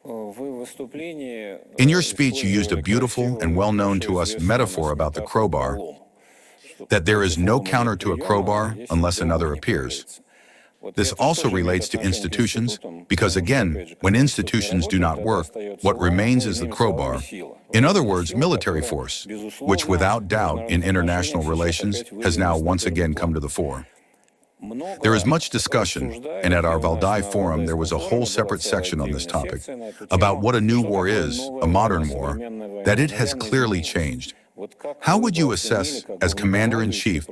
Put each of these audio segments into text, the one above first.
In your speech, you used a beautiful and well-known to us metaphor about the crowbar, that there is no counter to a crowbar unless another appears. This also relates to institutions, because again, when institutions do not work, what remains is the crowbar. In other words, military force, which without doubt in international relations has now once again come to the fore. There is much discussion, and at our Valdai Forum there was a whole separate section on this topic, about what a new war is, a modern war, that it has clearly changed. How would you assess, as Commander-in-Chief,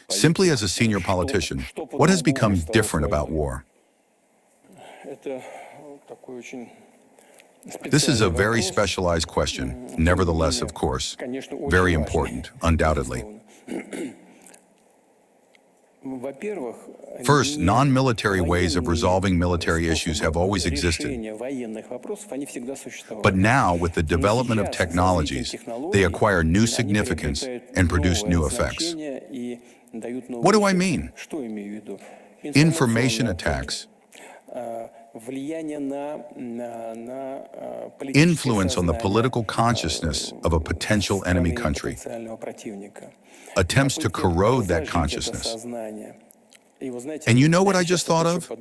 simply as a senior politician, what has become different about war? This is a very specialized question, nevertheless, of course, very important, undoubtedly. First, non-military ways of resolving military issues have always existed. But now, with the development of technologies, they acquire new significance and produce new effects. What do I mean? Information attacks, influence on the political consciousness of a potential enemy country, attempts to corrode that consciousness. And you know what I just thought of?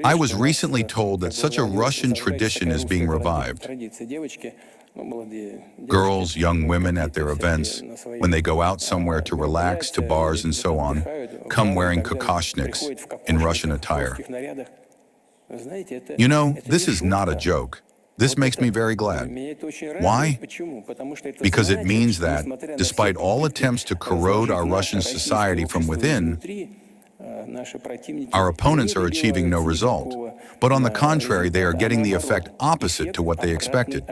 I was recently told that such a Russian tradition is being revived. Girls, young women at their events, when they go out somewhere to relax, to bars and so on, come wearing kokoshniks in Russian attire. You know, this is not a joke. This makes me very glad. Why? Because it means that, despite all attempts to corrode our Russian society from within, our opponents are achieving no result, but on the contrary, they are getting the effect opposite to what they expected.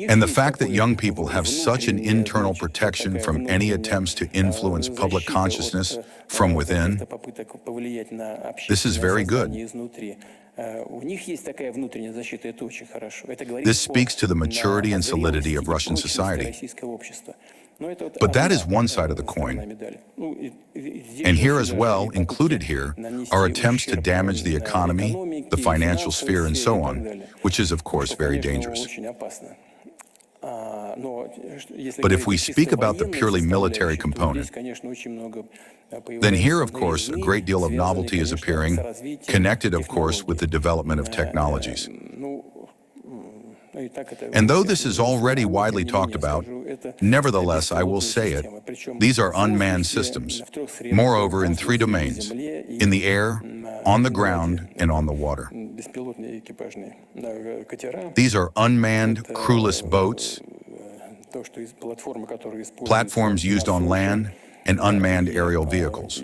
And the fact that young people have such an internal protection from any attempts to influence public consciousness from within, this is very good. This speaks to the maturity and solidity of Russian society. But that is one side of the coin. And here as well, included here, are attempts to damage the economy, the financial sphere, and so on, which is, of course, very dangerous. But if we speak about the purely military component, then here, of course, a great deal of novelty is appearing, connected, of course, with the development of technologies. And though this is already widely talked about, nevertheless, I will say it, these are unmanned systems, moreover in 3 domains, in the air, on the ground, and on the water. These are unmanned, crewless boats, platforms used on land, and unmanned aerial vehicles.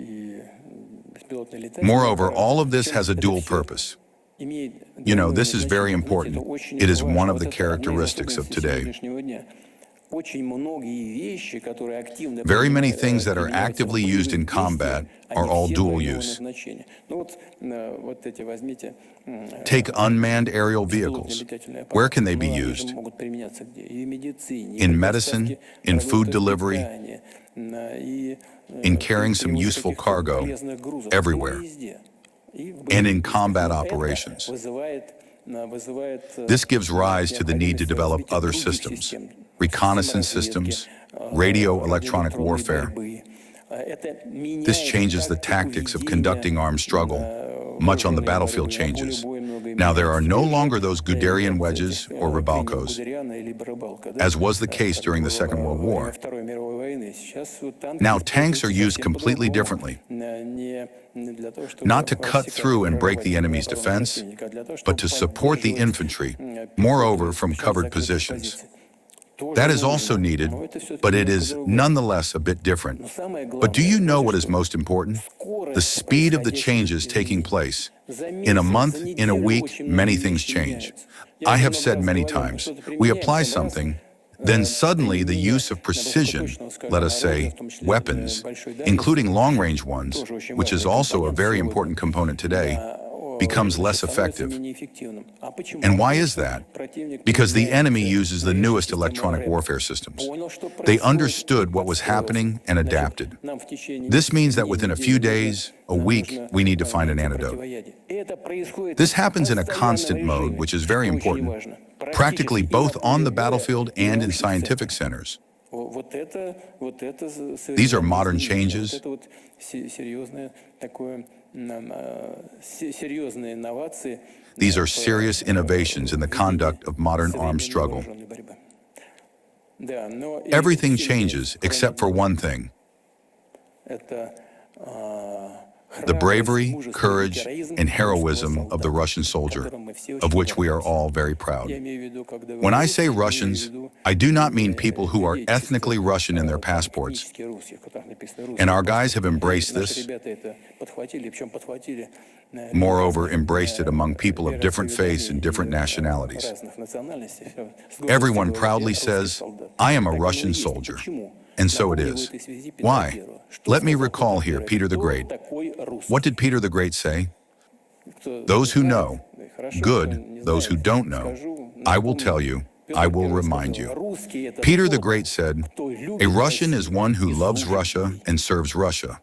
Moreover, all of this has a dual purpose. You know, this is very important. It is one of the characteristics of today. Very many things that are actively used in combat are all dual use. Take unmanned aerial vehicles. Where can they be used? In medicine, in food delivery, in carrying some useful cargo, everywhere, and in combat operations. This gives rise to the need to develop other systems, reconnaissance systems, radio-electronic warfare. This changes the tactics of conducting armed struggle. Much on the battlefield changes. Now there are no longer those Guderian wedges or Ribalcos, as was the case during the Second World War. Now tanks are used completely differently, not to cut through and break the enemy's defense, but to support the infantry, moreover from covered positions. That is also needed, but it is nonetheless a bit different. But do you know what is most important? The speed of the changes taking place. In a month, in a week, many things change. I have said many times, we apply something, then suddenly the use of precision, let us say, weapons, including long-range ones, which is also a very important component today, becomes less effective. And why is that? Because the enemy uses the newest electronic warfare systems. They understood what was happening and adapted. This means that within a few days, a week, we need to find an antidote. This happens in a constant mode, which is very important, practically both on the battlefield and in scientific centers. These are modern changes. These are serious innovations in the conduct of modern armed struggle. Everything changes except for one thing: the bravery, courage, and heroism of the Russian soldier, of which we are all very proud. When I say Russians, I do not mean people who are ethnically Russian in their passports. And our guys have embraced this. Moreover, embraced it among people of different faiths and different nationalities. Everyone proudly says, "I am a Russian soldier." And so it is. Why? Let me recall here Peter the Great. What did Peter the Great say? Those who know, good. Those who don't know, I will tell you, I will remind you. Peter the Great said, "A Russian is one who loves Russia and serves Russia."